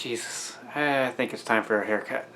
Jesus. I think it's time for a haircut.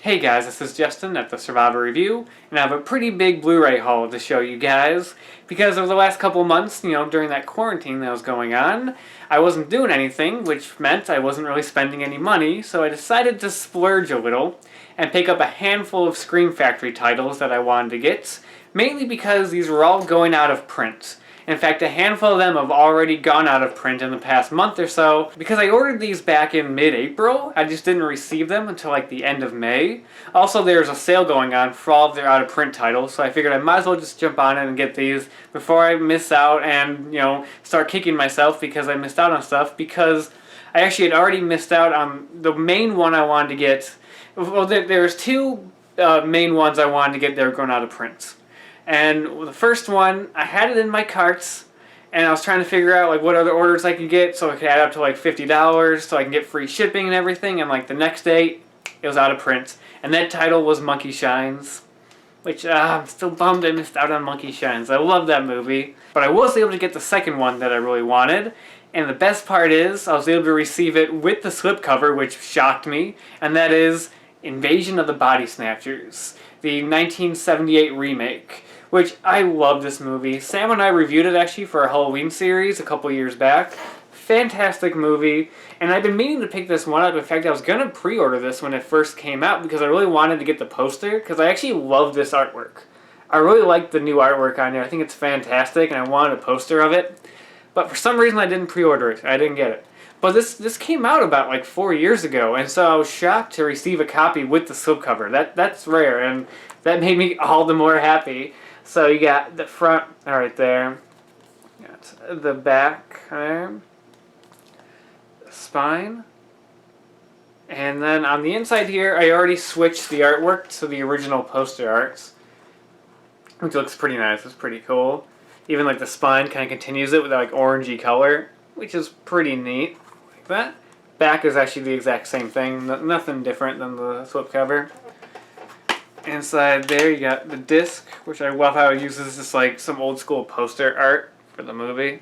Hey guys, this is Justin at the Survivor Review, and I have a pretty big Blu-ray haul to show you guys. Because over the last couple months, during that quarantine that was going on, I wasn't doing anything, which meant I wasn't really spending any money, so I decided to splurge a little and pick up a handful of Scream Factory titles that I wanted to get, mainly because these were all going out of print. In fact, a handful of them have already gone out of print in the past month or so. Because I ordered these back in mid-April, I just didn't receive them until like the end of May. Also, there's a sale going on for all of their out-of-print titles, so I figured I might as well just jump on it and get these before I miss out and, start kicking myself because I missed out on stuff. Because I actually had already missed out on the main one I wanted to get. Well, there's two main ones I wanted to get that were going out of print. And the first one, I had it in my carts, and I was trying to figure out like what other orders I could get so I could add up to like $50 so I can get free shipping and everything, and like the next day, it was out of print. And that title was Monkey Shines, which I'm still bummed I missed out on Monkey Shines. I love that movie. But I was able to get the second one that I really wanted, and the best part is I was able to receive it with the slipcover, which shocked me, and that is Invasion of the Body Snatchers, the 1978 remake. Which, I love this movie. Sam and I reviewed it actually for our Halloween series a couple years back. Fantastic movie. And I've been meaning to pick this one up. In fact, I was going to pre-order this when it first came out because I really wanted to get the poster because I actually love this artwork. I really like the new artwork on here. I think it's fantastic and I wanted a poster of it. But for some reason I didn't pre-order it. I didn't get it. But this came out about like 4 years ago, and so I was shocked to receive a copy with the slipcover. That's rare, and that made me all the more happy. So you got the front right there, you got the back there, the spine, and then on the inside here, I already switched the artwork to the original poster arts, which looks pretty nice. It's pretty cool. Even like the spine kind of continues it with that like orangey color, which is pretty neat. Like that. Back is actually the exact same thing. Nothing different than the slipcover. Inside there you got the disc, which I love how it uses just like some old school poster art for the movie.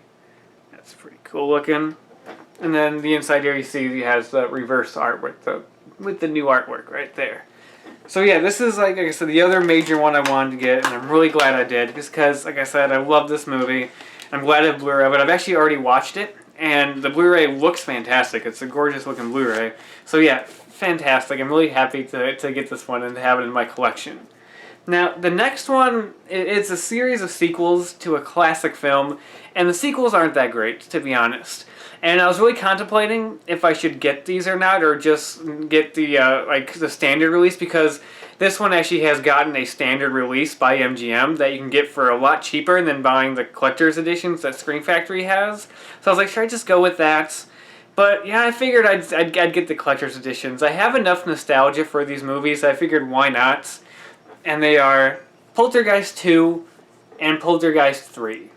That's pretty cool looking. And then the inside here you see it has the reverse art with the new artwork right there. So yeah, this is like I said, the other major one I wanted to get, and I'm really glad I did, just because, like I said, I love this movie. I'm glad I have Blu-ray, but I've actually already watched it, and the Blu-ray looks fantastic. It's a gorgeous looking Blu-ray. So yeah, fantastic. I'm really happy to get this one and to have it in my collection. Now, the next one, it's a series of sequels to a classic film, and the sequels aren't that great, to be honest. And I was really contemplating if I should get these or not, or just get the standard release, because this one actually has gotten a standard release by MGM that you can get for a lot cheaper than buying the collector's editions that Scream Factory has. So I was like, should I just go with that? But yeah, I figured I'd get the collector's editions. I have enough nostalgia for these movies, so I figured why not? And they are Poltergeist II and Poltergeist III.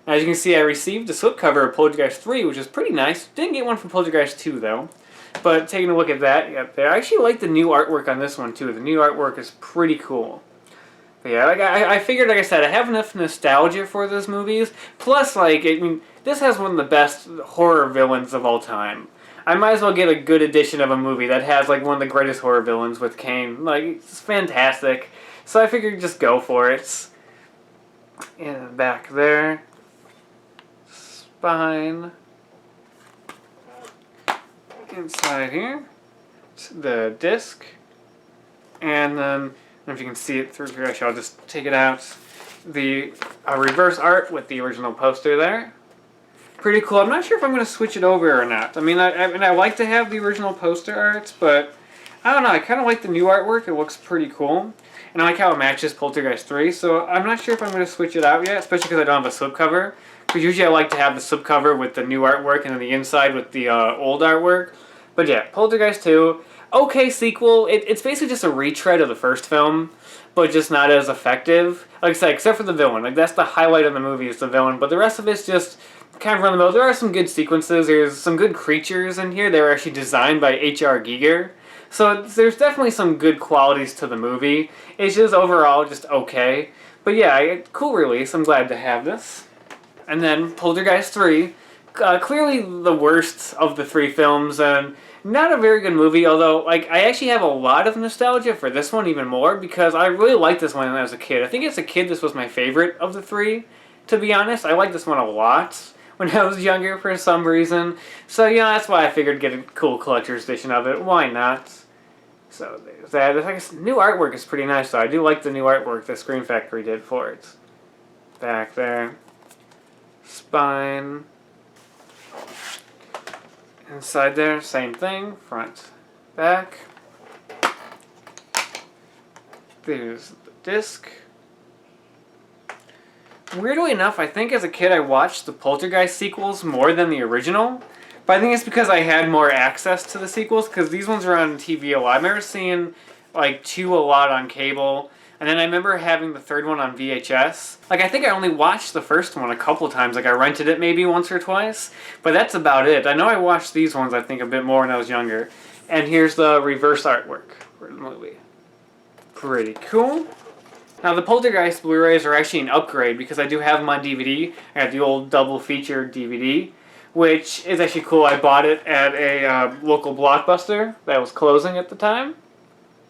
Now, as you can see, I received the slipcover of Poltergeist III, which is pretty nice. Didn't get one from Poltergeist II, though. But taking a look at that, you got there. I actually like the new artwork on this one, too. The new artwork is pretty cool. But yeah, I figured, like I said, I have enough nostalgia for those movies. Plus, this has one of the best horror villains of all time. I might as well get a good edition of a movie that has, one of the greatest horror villains with Kane. It's fantastic. So I figured just go for it. In the back there. Spine. Inside here. The disc. And then, I don't know if you can see it through here, I'll just take it out. The reverse art with the original poster there. Pretty cool. I'm not sure if I'm going to switch it over or not. I mean, I like to have the original poster art, but I don't know. I kind of like the new artwork. It looks pretty cool. And I like how it matches Poltergeist 3, so I'm not sure if I'm going to switch it out yet, especially because I don't have a slipcover. Because usually I like to have the slipcover with the new artwork and then the inside with the old artwork. But yeah, Poltergeist 2, okay sequel. It's basically just a retread of the first film, but just not as effective. Like I said, except for the villain. That's the highlight of the movie is the villain, but the rest of it's just kind of run the mill. There are some good sequences. There's some good creatures in here. They were actually designed by H.R. Giger. So there's definitely some good qualities to the movie. It's just overall just okay. But yeah, cool release. I'm glad to have this. And then Poltergeist 3, clearly the worst of the three films, and not a very good movie, although like I actually have a lot of nostalgia for this one even more because I really liked this one when I was a kid. I think as a kid this was my favorite of the three, to be honest. I liked this one a lot when I was younger for some reason. So yeah, that's why I figured get a cool collector's edition of it. Why not? So there's that. I guess new artwork is pretty nice though. I do like the new artwork that Scream Factory did for it. Back there. Spine. Inside there, same thing. Front, back. There's the disc. Weirdly enough, I think as a kid I watched the Poltergeist sequels more than the original. But I think it's because I had more access to the sequels, because these ones are on TV a lot. I remember seeing like 2 a lot on cable. And then I remember having the third one on VHS. Like, I think I only watched the first one a couple times. Like, I rented it maybe once or twice. But that's about it. I know I watched these ones, I think, a bit more when I was younger. And here's the reverse artwork for the movie. Pretty cool. Now, the Poltergeist Blu-rays are actually an upgrade because I do have them on DVD. I have the old double feature DVD, which is actually cool. I bought it at a local Blockbuster that was closing at the time.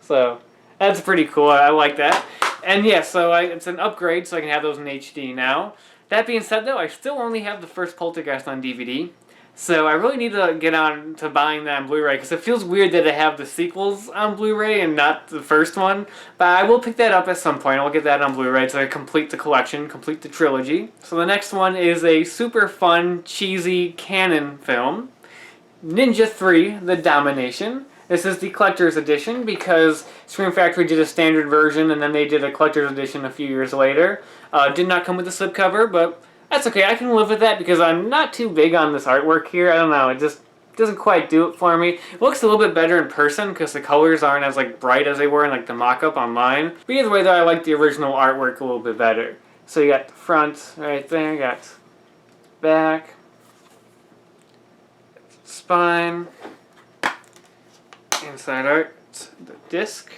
So that's pretty cool. I like that. And yeah, so it's an upgrade, so I can have those in HD now. That being said, though, I still only have the first Poltergeist on DVD. So I really need to get on to buying that on Blu-ray, because it feels weird that I have the sequels on Blu-ray and not the first one. But I will pick that up at some point. I'll get that on Blu-ray to complete the collection, complete the trilogy. So the next one is a super fun, cheesy canon film. Ninja III: The Domination. This is the collector's edition because Scream Factory did a standard version and then they did a collector's edition a few years later. Did not come with a slipcover, but that's okay. I can live with that because I'm not too big on this artwork here. I don't know. It just doesn't quite do it for me. It looks a little bit better in person because the colors aren't as like bright as they were in like the mock-up online. But either way, though, I like the original artwork a little bit better. So you got the front right there. You got back, spine. Inside art, the disc.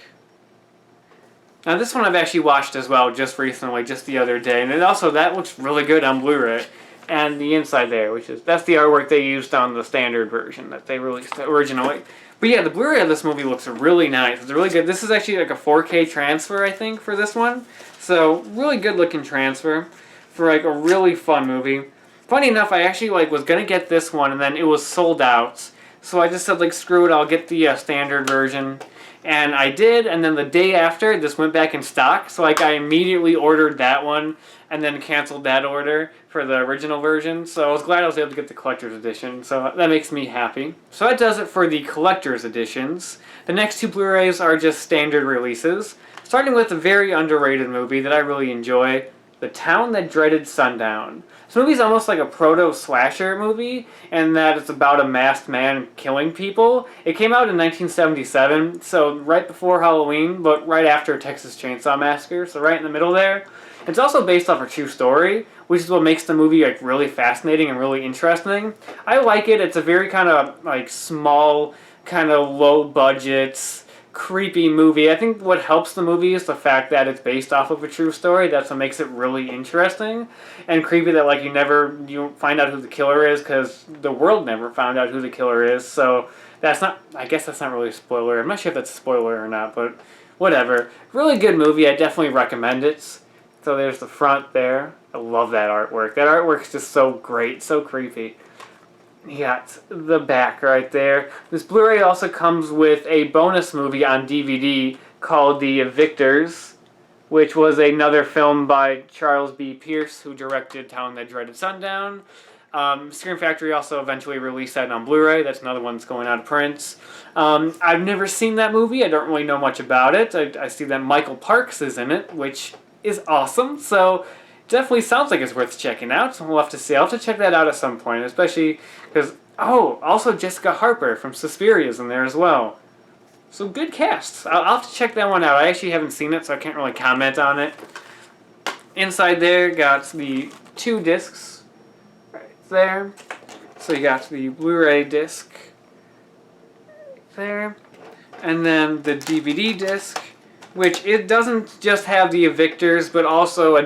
Now this one I've actually watched as well just recently, just the other day, and that looks really good on Blu-ray. And the inside there, that's the artwork they used on the standard version that they released originally. But yeah, the Blu-ray of this movie looks really nice. It's really good. This is actually like a 4K transfer, I think, for this one. So really good looking transfer for like a really fun movie. Funny enough, I actually was gonna get this one, and then it was sold out. So I just said, screw it, I'll get the standard version. And I did, and then the day after, this went back in stock. So, I immediately ordered that one, and then canceled that order for the original version. So I was glad I was able to get the collector's edition. So that makes me happy. So that does it for the collector's editions. The next 2 Blu-rays are just standard releases. Starting with a very underrated movie that I really enjoy, The Town That Dreaded Sundown. This movie's almost like a proto-slasher movie, in that it's about a masked man killing people. It came out in 1977, so right before Halloween, but right after Texas Chainsaw Massacre, so right in the middle there. It's also based off a true story, which is what makes the movie really fascinating and really interesting. I like it. It's a very kind of small, kind of low budget, creepy movie. I think what helps the movie is the fact that it's based off of a true story. That's what makes it really interesting and creepy, that you find out who the killer is, because the world never found out who the killer is. So I guess that's not really a spoiler. I'm not sure if that's a spoiler or not, but whatever. Really good movie. I definitely recommend it. So there's the front there. I love that artwork. That artwork's just so great, so creepy. You got the back right there. This Blu-ray also comes with a bonus movie on DVD called The Victors, which was another film by Charles B. Pierce, who directed Town That Dreaded Sundown. Scream Factory also eventually released that on Blu-ray. That's another one that's going out of print. I've never seen that movie. I don't really know much about it. I see that Michael Parks is in it, which is awesome. So definitely sounds like it's worth checking out. We'll have to see. I'll have to check that out at some point, especially because, also Jessica Harper from Suspiria is in there as well. So good cast. I'll have to check that one out. I actually haven't seen it, so I can't really comment on it. Inside there, got the 2 discs right there. So you got the Blu-ray disc right there. And then the DVD disc, which it doesn't just have the Evictors, but also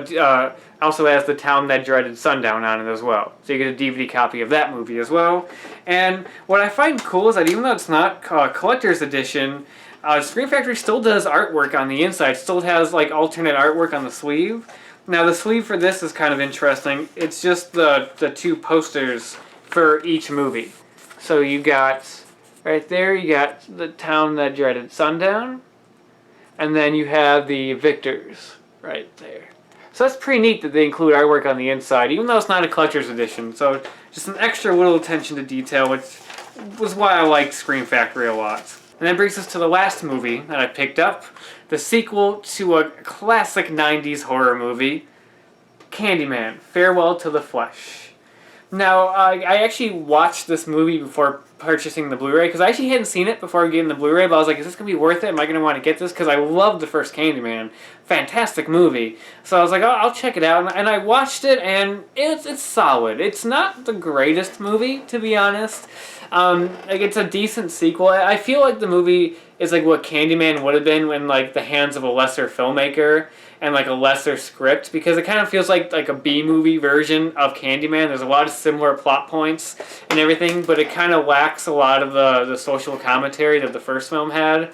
Also has The Town That Dreaded Sundown on it as well. So you get a DVD copy of that movie as well. And what I find cool is that even though it's not a collector's edition, Scream Factory still does artwork on the inside. Still has like alternate artwork on the sleeve. Now the sleeve for this is kind of interesting. It's just the two posters for each movie. So you got, right there, you got The Town That Dreaded Sundown. And then you have the Victors right there. So that's pretty neat that they include artwork on the inside, even though it's not a collector's edition. So just an extra little attention to detail, which was why I liked Scream Factory a lot. And that brings us to the last movie that I picked up, the sequel to a classic 90s horror movie, Candyman, Farewell to the Flesh. Now, I actually watched this movie before purchasing the Blu-ray, because I actually hadn't seen it before getting the Blu-ray, but I was like, is this going to be worth it? Am I going to want to get this? Because I loved the first Candyman. Fantastic movie. So I was like, oh, I'll check it out. And I watched it, and it's solid. It's not the greatest movie, to be honest. Like, it's a decent sequel. I feel like the movie is like what Candyman would have been in like the hands of a lesser filmmaker and like a lesser script, because it kind of feels like a B-movie version of Candyman. There's a lot of similar plot points and everything, but it kind of lacks a lot of the social commentary that the first film had.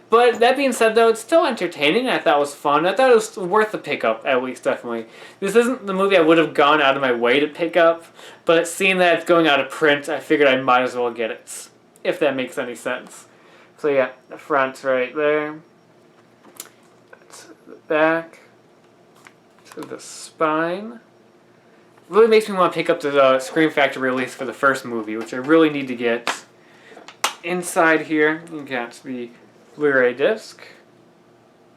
But that being said, though, it's still entertaining. I thought it was fun. I thought it was worth the pickup, at least, definitely. This isn't the movie I would have gone out of my way to pick up, but seeing that it's going out of print, I figured I might as well get it, if that makes any sense. So yeah, the front's right there. That's the back. To the spine. It really makes me want to pick up the Scream Factory release for the first movie, which I really need to get. Inside here, you got the Blu-ray disc.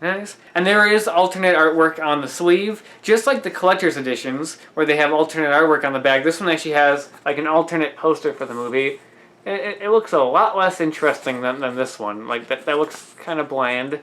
Nice. And there is alternate artwork on the sleeve, just like the collector's editions, where they have alternate artwork on the back. This one actually has like an alternate poster for the movie. It looks a lot less interesting than this one. Like that looks kind of bland.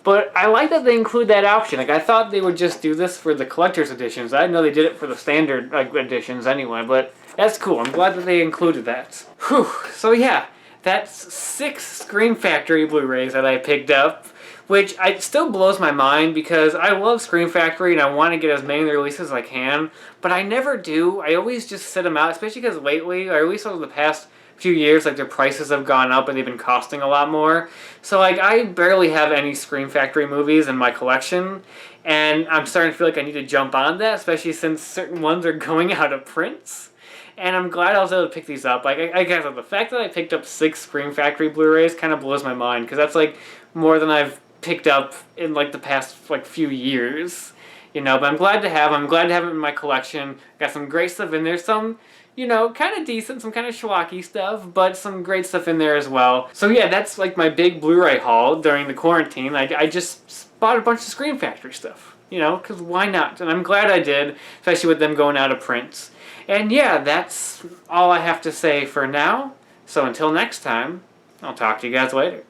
But I like that they include that option. Like, I thought they would just do this for the collector's editions. I didn't know they did it for the standard editions anyway, but that's cool. I'm glad that they included that. Whew. So yeah, that's 6 Scream Factory Blu-rays that I picked up, which still blows my mind because I love Scream Factory and I want to get as many releases as I can, but I never do. I always just sit them out, especially because lately, or at least over the past few years, like their prices have gone up and they've been costing a lot more. So like I barely have any Scream Factory movies in my collection, and I'm starting to feel like I need to jump on that, especially since certain ones are going out of print. And I'm glad I was able to pick these up. Like I guess the fact that I picked up 6 Scream Factory Blu-rays kind of blows my mind, because that's like more than I've picked up in like the past like few years. You know, but I'm glad to have them. I'm glad to have them in my collection. Got some great stuff in there. Some, you know, kind of decent, some kind of schlocky stuff, but some great stuff in there as well. So yeah, that's like my big Blu-ray haul during the quarantine. I just bought a bunch of Scream Factory stuff, you know, because why not? And I'm glad I did, especially with them going out of print. And yeah, that's all I have to say for now. So until next time, I'll talk to you guys later.